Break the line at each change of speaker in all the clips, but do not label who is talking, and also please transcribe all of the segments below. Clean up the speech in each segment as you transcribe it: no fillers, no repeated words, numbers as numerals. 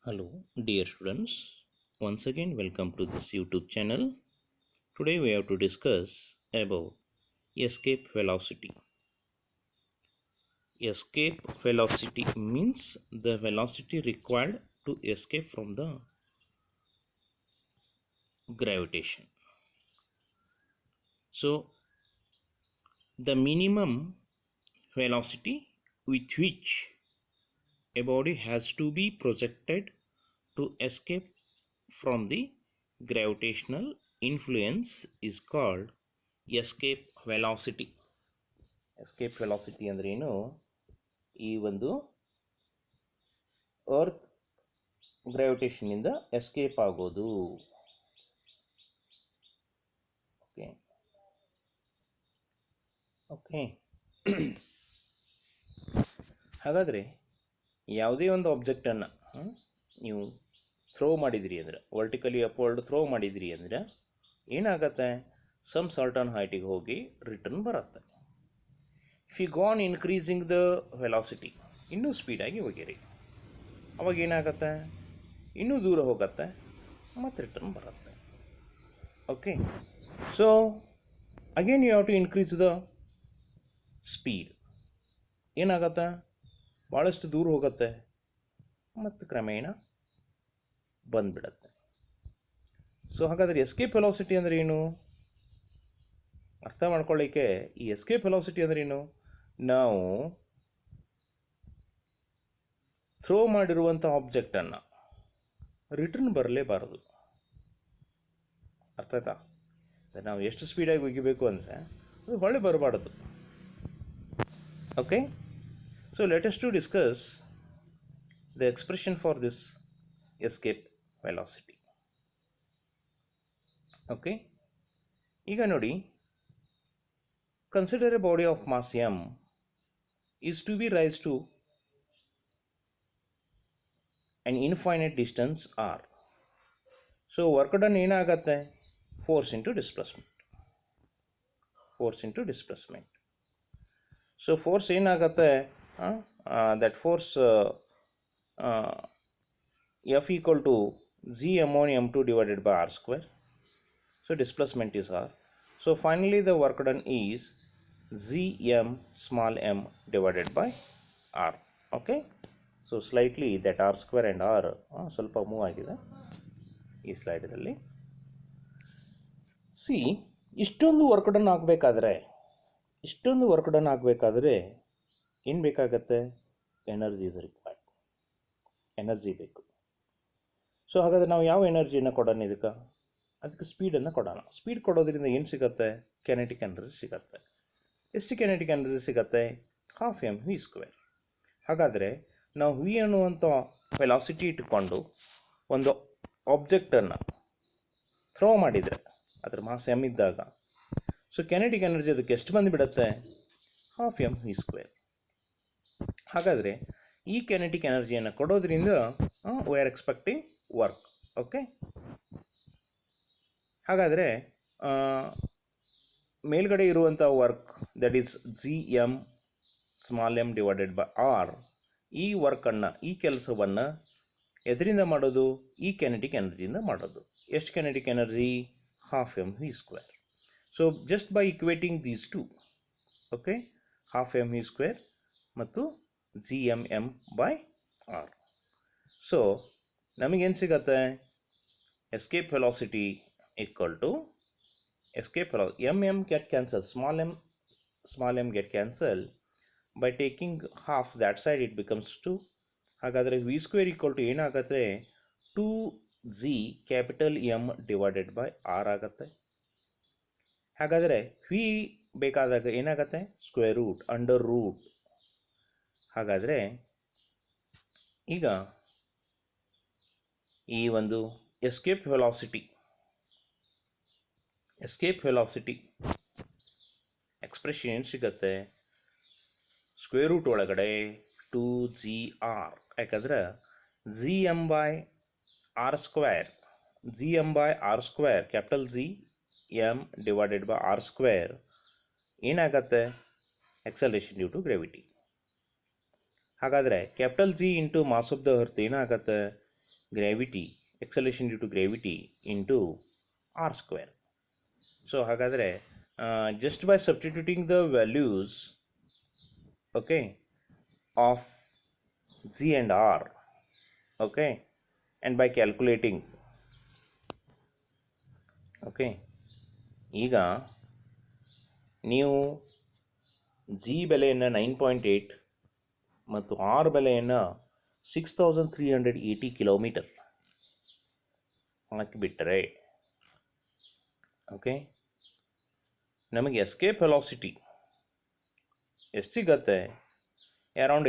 Hello, dear students. Once again, welcome to this YouTube channel. Today we have to discuss about escape velocity. Escape velocity means the velocity required to escape from the gravitation. So, the minimum velocity with which a body has to be projected to escape from the gravitational influence is called escape velocity. Escape velocity ಅಂದ್ರೆ ಏನು? ಈ ಒಂದು earth gravitation ಇಂದ escape ಆಗೋದು. Okay okay ಹಾಗಾದರೆ ಯಾವುದೇ ಒಂದು ಆಬ್ಜೆಕ್ಟನ್ನು ನೀವು ಥ್ರೋ ಮಾಡಿದಿರಿ ಅಂದರೆ, ವರ್ಟಿಕಲಿ ಅಪ್ವರ್ಡ್ ಥ್ರೋ ಮಾಡಿದಿರಿ ಅಂದರೆ ಏನಾಗತ್ತೆ? ಸಮ್ ಸರ್ಟನ್ ಹೈಟಿಗೆ ಹೋಗಿ ರಿಟರ್ನ್ ಬರುತ್ತೆ. If you gone increasing the velocity, ಇನ್ನೂ ಸ್ಪೀಡಾಗಿ ಹೋಗಿರಿ, ಅವಾಗ ಏನಾಗತ್ತೆ? ಇನ್ನೂ ದೂರ ಹೋಗುತ್ತೆ ಮತ್ತು ರಿಟರ್ನ್ ಬರುತ್ತೆ. Okay, so again you have to increase the speed. ಏನಾಗತ್ತೆ? ಭಾಳಷ್ಟು ದೂರ ಹೋಗುತ್ತೆ ಮತ್ತು ಕ್ರಮೇಣ ಬಂದುಬಿಡತ್ತೆ. ಸೊ ಹಾಗಾದರೆ ಎಸ್ಕೇಪ್ ವೆಲಾಸಿಟಿ ಅಂದರೆ ಏನು ಅರ್ಥ ಮಾಡ್ಕೊಳ್ಳಿಕ್ಕೆ, ಈ ಎಸ್ಕೇಪ್ ವೆಲಾಸಿಟಿ ಅಂದ್ರೆ ಏನು? ನಾವು ಥ್ರೋ ಮಾಡಿರುವಂಥ ಆಬ್ಜೆಕ್ಟನ್ನು ರಿಟರ್ನ್ ಬರಲೇಬಾರದು. ಅರ್ಥ ಆಯ್ತಾ? ನಾವು ಎಷ್ಟು ಸ್ಪೀಡಾಗಿ ಒಗಿಬೇಕು ಅಂದರೆ ಅದು ಹೊಳೆ ಬರಬಾರ್ದು. Okay, so let us to discuss the expression for this escape velocity. Okay, ಈಗ ನೋಡಿ, consider a body of mass m is to be raised to an infinite distance r. So work done ಏನಾಗತ್ತೆ? Force into displacement. Force into displacement. So force ಏನಾಗತ್ತೆ? That force F equal to g m1 m2 divided by r square. So displacement is r. So finally the work done is Gm small m divided by r. Okay, so slightly that r square and r ಸ್ವಲ್ಪ move ಆಗಿದೆ ಈ ಸ್ಲೈಡಲ್ಲಿ. C, ಇಷ್ಟೊಂದು work done ಆಗಬೇಕಾದ್ರೆ ಏನು ಬೇಕಾಗತ್ತೆ? Energy is required. Energy ಬೇಕು. So ಹಾಗಾದರೆ ನಾವು ಯಾವ ಎನರ್ಜಿಯನ್ನು ಕೊಡೋಣ ಅದಕ್ಕೆ ಸ್ಪೀಡನ್ನು ಕೊಡೋಣ. ಸ್ಪೀಡ್ ಕೊಡೋದ್ರಿಂದ ಏನು ಸಿಗುತ್ತೆ? ಕೆನೆಟಿಕ್ ಎನರ್ಜಿ ಸಿಗುತ್ತೆ. ಎಷ್ಟು ಕೆನೆಟಿಕ್ ಎನರ್ಜಿ ಸಿಗುತ್ತೆ? 12 mv². ಹಾಗಾದರೆ ನಾವು ವಿ ಅನ್ನುವಂಥ ವೆಲಾಸಿಟಿ ಇಟ್ಟುಕೊಂಡು ಒಂದು ಆಬ್ಜೆಕ್ಟನ್ನು ಥ್ರೋ ಮಾಡಿದರೆ ಅದರ ಮಾಸ್ ಎಮ್ ಇದ್ದಾಗ, ಸೊ ಕೆನೆಟಿಕ್ ಎನರ್ಜಿ ಅದಕ್ಕೆ ಎಷ್ಟು ಬಂದುಬಿಡುತ್ತೆ? 12 mv². ಹಾಗಾದರೆ ಈ ಕೆನೆಟಿಕ್ ಎನರ್ಜಿಯನ್ನು ಕೊಡೋದ್ರಿಂದ we are expecting work. Okay, ಹಾಗಾದರೆ ಮೇಲ್ಗಡೆ ಇರುವಂಥ work that is G M small M divided by R, ಈ ವರ್ಕನ್ನು, ಈ ಕೆಲಸವನ್ನು ಎದರಿಂದ ಮಾಡೋದು? ಈ ಕೆನೆಟಿಕ್ ಎನರ್ಜಿಯಿಂದ ಮಾಡೋದು. ಎಷ್ಟು kinetic energy? 12 mv². So just by equating these two, okay, 12 mv² ಮತ್ತು G M M by R. So ನಮಗೇನು ಸಿಗತ್ತೆ? Escape velocity equal to escape velocity, m get cancelled, small m get cancelled. By taking half that side it becomes 2. ಹಾಗಾದರೆ v² equal to ಏನಾಗುತ್ತೆ? 2g capital M divided by r ಆಗುತ್ತೆ. ಹಾಗಾದರೆ v ಬೇಕಾದಾಗ ಏನಾಗುತ್ತೆ? Square root, under root. ಹಾಗಾದರೆ ಈಗ ಈ ಒಂದು ಎಸ್ಕೇಪ್ ವೆಲಾಸಿಟಿ ಎಕ್ಸ್ಪ್ರೆಷನ್ ಏನು ಸಿಗುತ್ತೆ? ಸ್ಕ್ವೇರ್ ರೂಟ್ ಒಳಗಡೆ 2gr. ಯಾಕಂದ್ರೆ G M by R square capital G M divided by R square ಏನಾಗತ್ತೆ? Acceleration due to gravity. ಹಾಗಾದರೆ capital G into mass of the earth ಏನಾಗತ್ತೆ? gravity, acceleration due to gravity into r square. So ಹಾಗಾದರೆ just by substituting the values, okay, of z and r, okay, and by calculating, okay, ಈಗ ನೀವು G ಬೆಲೆಯನ್ನು 9.8 ಮತ್ತು R ಬೆಲೆಯನ್ನು 6380 kilometre ಹಾಕಿಬಿಟ್ಟರೆ, okay, ನಮಗೆ escape velocity ಎಷ್ಟು ಸಿಗತ್ತೆ? Around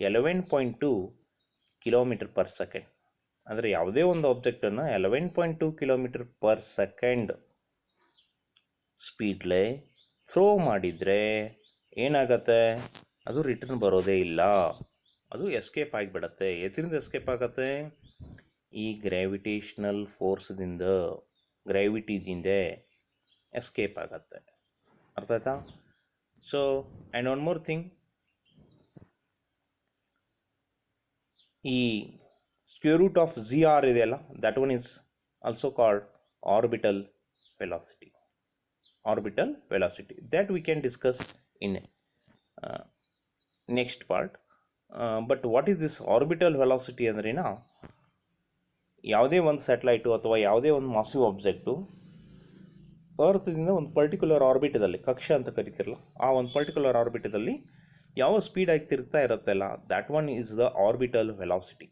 11.2 kilometre per second. ಅಂದರೆ ಯಾವುದೇ ಒಂದು ಆಬ್ಜೆಕ್ಟನ್ನು 11.2 ಕಿಲೋಮೀಟರ್ ಪರ್ ಸೆಕೆಂಡ್ ಸ್ಪೀಡ್ಲೆ ಥ್ರೋ ಮಾಡಿದರೆ ಏನಾಗತ್ತೆ? ಅದು ರಿಟರ್ನ್ ಬರೋದೇ ಇಲ್ಲ, ಅದು ಎಸ್ಕೇಪ್ ಆಗಿಬಿಡತ್ತೆ. ಎದರಿಂದ ಎಸ್ಕೇಪ್ ಆಗತ್ತೆ? ಈ ಗ್ರಾವಿಟೇಷನಲ್ ಫೋರ್ಸ್ದಿಂದ, ಗ್ರಾವಿಟಿದಿಂದ ಎಸ್ಕೇಪ್ ಆಗತ್ತೆ. ಅರ್ಥ ಆಯ್ತಾ? So and one more thing, ಈ square root of G R ಇದೆಯಲ್ಲ, that one is also called orbital velocity. Orbital velocity that we can discuss in next part. But what is this orbital velocity ಅಂದ್ರೆ ಯಾವುದೇ ಒಂದು satellite ಅಥವಾ ಯಾವುದೇ ಒಂದು massive object ಅರ್ಥದಿಂದ ಒಂದು particular ಆರ್ಬಿಟದಲ್ಲಿ, ಕಕ್ಷೆ ಅಂತ ಕರಿತಿರಲ್ಲ, ಆ ಒಂದು ಪರ್ಟಿಕ್ಯುಲರ್ ಆರ್ಬಿಟದಲ್ಲಿ ಯಾವ ಸ್ಪೀಡ್ ಆಗಿ ತಿರುಗ್ತಾ ಇರುತ್ತಲ್ಲ, that one is the orbital velocity.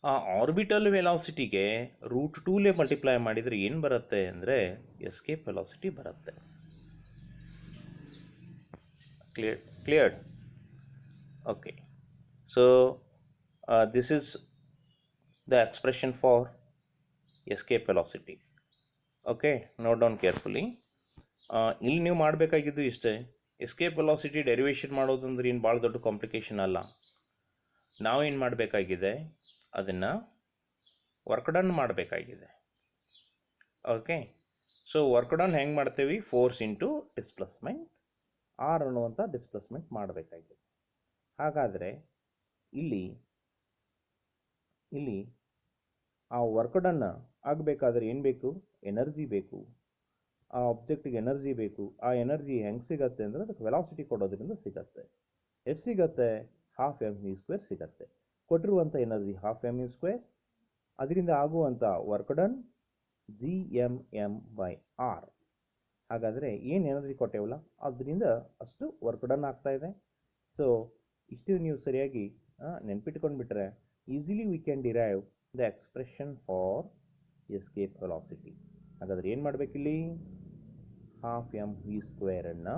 ಆ ಆರ್ಬಿಟಲ್ ವೆಲಾಸಿಟಿಗೆ √2 ಮಲ್ಟಿಪ್ಲೈ ಮಾಡಿದರೆ ಏನು ಬರುತ್ತೆ ಅಂದರೆ ಎಸ್ಕೇಪ್ ವೆಲಾಸಿಟಿ ಬರುತ್ತೆ. Cleared? Okay, so this is the expression for escape velocity. Okay, note down carefully. ಇಲ್ಲಿ ನೀವು ಮಾಡಬೇಕಾಗಿದ್ದು ಇಷ್ಟೇ. ಎಸ್ಕೇಪ್ ವೆಲಾಸಿಟಿ ಡೆರಿವೇಷನ್ ಮಾಡೋದಂದ್ರೆ ಏನು ಭಾಳ ದೊಡ್ಡ ಕಾಂಪ್ಲಿಕೇಶನ್ ಅಲ್ಲ. ನಾವೇನು ಮಾಡಬೇಕಾಗಿದೆ, ಅದನ್ನು ವರ್ಕ್ ಡನ್ ಮಾಡಬೇಕಾಗಿದೆ. ಓಕೆ, ಸೊ ವರ್ಕ್ ಡನ್ ಹೆಂಗೆ ಮಾಡ್ತೇವೆ? ಫೋರ್ಸ್ ಇಂಟು ಡಿಸ್ಪ್ಲೇಸ್ಮೆಂಟ್, ಆರ್ ಅನ್ನುವಂಥ ಡಿಸ್ಪ್ಲೇಸ್ಮೆಂಟ್ ಮಾಡಬೇಕಾಗಿದೆ. ಹಾಗಾದರೆ ಇಲ್ಲಿ ಆ ವರ್ಕ್ ಡನ್ ಆಗಬೇಕಾದ್ರೆ ಏನು ಬೇಕು? ಎನರ್ಜಿ ಬೇಕು. ಆ ಆಬ್ಜೆಕ್ಟಿಗೆ ಎನರ್ಜಿ ಬೇಕು. ಆ ಎನರ್ಜಿ ಹೆಂಗೆ ಸಿಗತ್ತೆ ಅಂದರೆ ಅದಕ್ಕೆ ವೆಲಾಸಿಟಿ ಕೊಡೋದ್ರಿಂದ ಸಿಗತ್ತೆ. ಎಷ್ಟು ಸಿಗತ್ತೆ? 12mv² ಸಿಗತ್ತೆ. ಕೊಟ್ಟಿರುವಂಥ ಎನರ್ಜಿ 12mv², ಅದರಿಂದ ಆಗುವಂಥ ವರ್ಕ್ ಡನ್ Gmm/r. ಹಾಗಾದರೆ ಏನು ಎನರ್ಜಿ ಕೊಟ್ಟೇವಲ್ಲ ಅದರಿಂದ ಅಷ್ಟು ವರ್ಕ್ ಡನ್ ಆಗ್ತಾ ಇದೆ. ಸೊ ಇಷ್ಟು ನೀವು ಸರಿಯಾಗಿ ನೆನ್ಪಿಟ್ಕೊಂಡ್ಬಿಟ್ರೆ easily we can derive the expression for escape velocity. ಹಾಗಾದರೆ ಏನು ಮಾಡಬೇಕಿಲ್ಲಿ? 12mv²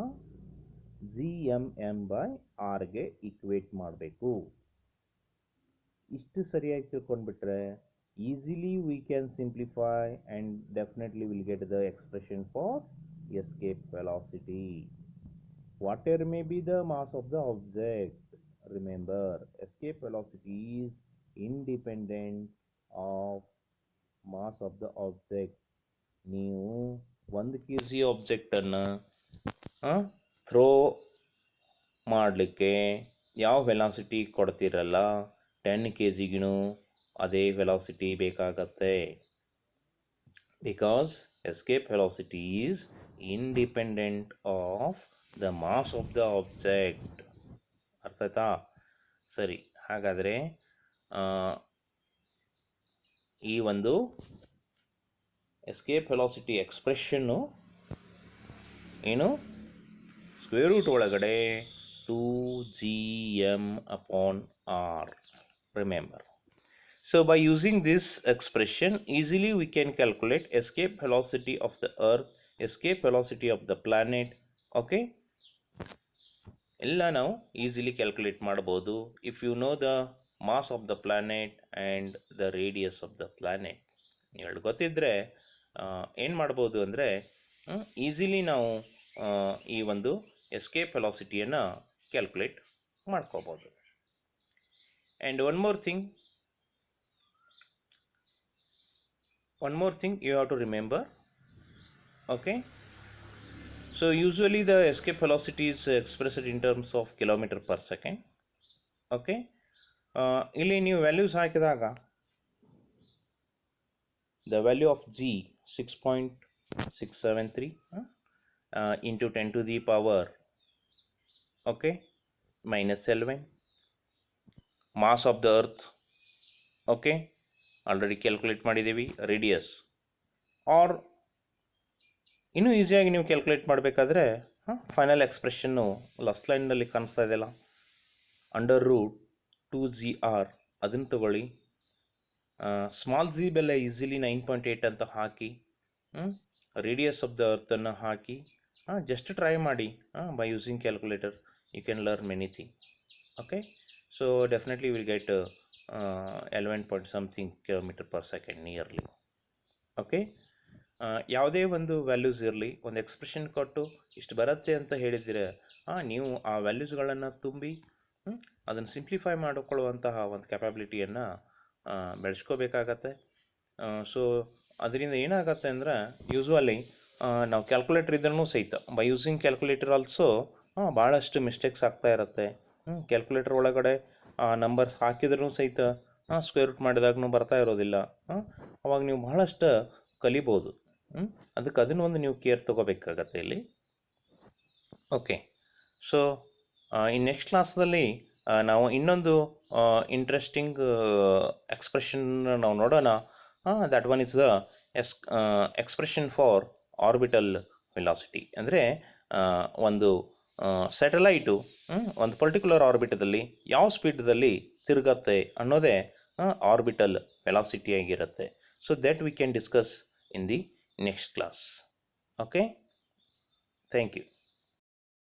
Gmm/rಗೆ ಈಕ್ವೇಟ್ ಮಾಡಬೇಕು. ಇಷ್ಟು ಸರಿಯಾಗಿ ತಿಳ್ಕೊಂಡ್ಬಿಟ್ರೆ easily we can simplify and definitely will get the expression for escape velocity. Whatever may be the mass of the object, remember escape velocity is independent of mass of the object. ನೀವು 1 kg ಆಬ್ಜೆಕ್ಟನ್ನು throw ಮಾಡಲಿಕ್ಕೆ ಯಾವ velocity ಕೊಡ್ತಿರಲ್ಲ, 10 kgಗೂ ಅದೇ velocity ಬೇಕಾಗತ್ತೆ. Because escape velocity is independent of the mass of the object. ಅರ್ಥ ಆಯ್ತಾ? ಸರಿ, ಹಾಗಾದರೆ ಈ ಒಂದು ಎಸ್ಕೇಪ್ ವೆಲಾಸಿಟಿ ಎಕ್ಸ್ಪ್ರೆಷನ್ನು ಏನು? ಸ್ಕ್ವೇರ್ ರೂಟ್ ಒಳಗಡೆ 2Gm/r. Remember. So by using this expression, easily we can calculate escape velocity of the earth, escape velocity of the planet. Okay, ಎಲ್ಲ ನಾವು ಈಸಿಲಿ ಕ್ಯಾಲ್ಕುಲೇಟ್ ಮಾಡ್ಬೋದು if you know the mass of the planet and the radius of the planet. ಎರಡು ಗೊತ್ತಿದ್ದರೆ ಏನು ಮಾಡ್ಬೋದು ಅಂದರೆ easily ನಾವು ಈ ಒಂದು ಎಸ್ಕೇಪ್ ವೆಲಾಸಿಟಿಯನ್ನು ಕ್ಯಾಲ್ಕುಲೇಟ್ ಮಾಡ್ಕೋಬೋದು. And one more thing you have to remember. Okay, so usually the escape velocity is expressed in terms of kilometer per second. Okay, ಇಲ್ಲಿ ನೀವು ವ್ಯಾಲ್ಯೂಸ್ ಹಾಕಿದಾಗ the value of G 6.673 into 10 to the power, okay, -11. Mass of the earth, okay, already calculate ಮಾಡಿದ್ದೀವಿ. Radius, R ಇನ್ನೂ ಈಸಿಯಾಗಿ ನೀವು calculate ಮಾಡಬೇಕಾದ್ರೆ final expression last ಲೈನ್ನಲ್ಲಿ ಕಾಣಿಸ್ತಾ ಇದೆಯಲ್ಲ, √2gr ಅದನ್ನು ತಗೊಳ್ಳಿ. ಸ್ಮಾಲ್ ಜಿ ಬೆಲೆ ಈಸಿಲಿ 9.8 ಅಂತ ಹಾಕಿ, ರೇಡಿಯಸ್ ಆಫ್ ದ ಅರ್ಥನ್ನು ಹಾಕಿ, ಜಸ್ಟ್ ಟ್ರೈ ಮಾಡಿ. By using calculator you can learn many thing. Okay, so definitely will get 11 point something km/s nearly. Okay, ಯಾವುದೇ ಒಂದು ವ್ಯಾಲ್ಯೂಸ್ ಇರಲಿ, ಒಂದು ಎಕ್ಸ್ಪ್ರೆಷನ್ ಕೊಟ್ಟು ಇಷ್ಟು ಬರುತ್ತೆ ಅಂತ ಹೇಳಿದರೆ ನೀವು ಆ ವ್ಯಾಲ್ಯೂಸ್ಗಳನ್ನು ತುಂಬಿ ಅದನ್ನು ಸಿಂಪ್ಲಿಫೈ ಮಾಡಿಕೊಳ್ಳುವಂತಹ ಒಂದು ಕ್ಯಾಪಬಿಲಿಟಿಯನ್ನು ಬೆಳೆಸ್ಕೋಬೇಕಾಗತ್ತೆ. ಸೊ ಅದರಿಂದ ಏನಾಗತ್ತೆ ಅಂದರೆ, ಯೂಶ್ವಲಿ ನಾವು ಕ್ಯಾಲ್ಕುಲೇಟರ್ ಇದ್ರೂ ಸಹಿತ ಬೈ ಯೂಸಿಂಗ್ ಕ್ಯಾಲ್ಕುಲೇಟರ್ ಆಲ್ಸೋ ಭಾಳಷ್ಟು ಮಿಸ್ಟೇಕ್ಸ್ ಆಗ್ತಾ ಇರುತ್ತೆ. ಕ್ಯಾಲ್ಕುಲೇಟರ್ ಒಳಗಡೆ ನಂಬರ್ಸ್ ಹಾಕಿದ್ರೂ ಸಹಿತ ಸ್ಕ್ವೇರ್ ರೂಟ್ ಮಾಡಿದಾಗೂ ಬರ್ತಾ ಇರೋದಿಲ್ಲ. ಅವಾಗ ನೀವು ಬಹಳಷ್ಟು ಕಲಿಬೋದು. ಅದಕ್ಕೆ ಅದನ್ನು ಒಂದು ನೀವು ಕೇರ್ ತೊಗೋಬೇಕಾಗತ್ತೆ ಇಲ್ಲಿ. ಓಕೆ, ಸೊ ಈ ನೆಕ್ಸ್ಟ್ ಕ್ಲಾಸ್ದಲ್ಲಿ ನಾವು ಇನ್ನೊಂದು ಇಂಟ್ರೆಸ್ಟಿಂಗ್ ಎಕ್ಸ್ಪ್ರೆಷನ್ ನಾವು ನೋಡೋಣ. That one is the expression for orbital velocity. ಅಂದರೆ ಒಂದು ಸ್ಯಾಟಲೈಟು ಒಂದು ಪರ್ಟಿಕ್ಯುಲರ್ ಆರ್ಬಿಟದಲ್ಲಿ ಯಾವ ಸ್ಪೀಡ್ದಲ್ಲಿ ತಿರುಗತ್ತೆ ಅನ್ನೋದೇ ಆರ್ಬಿಟಲ್ ವೆಲಾಸಿಟಿ ಆಗಿರುತ್ತೆ. So that we can discuss in the next class. Okay, thank you.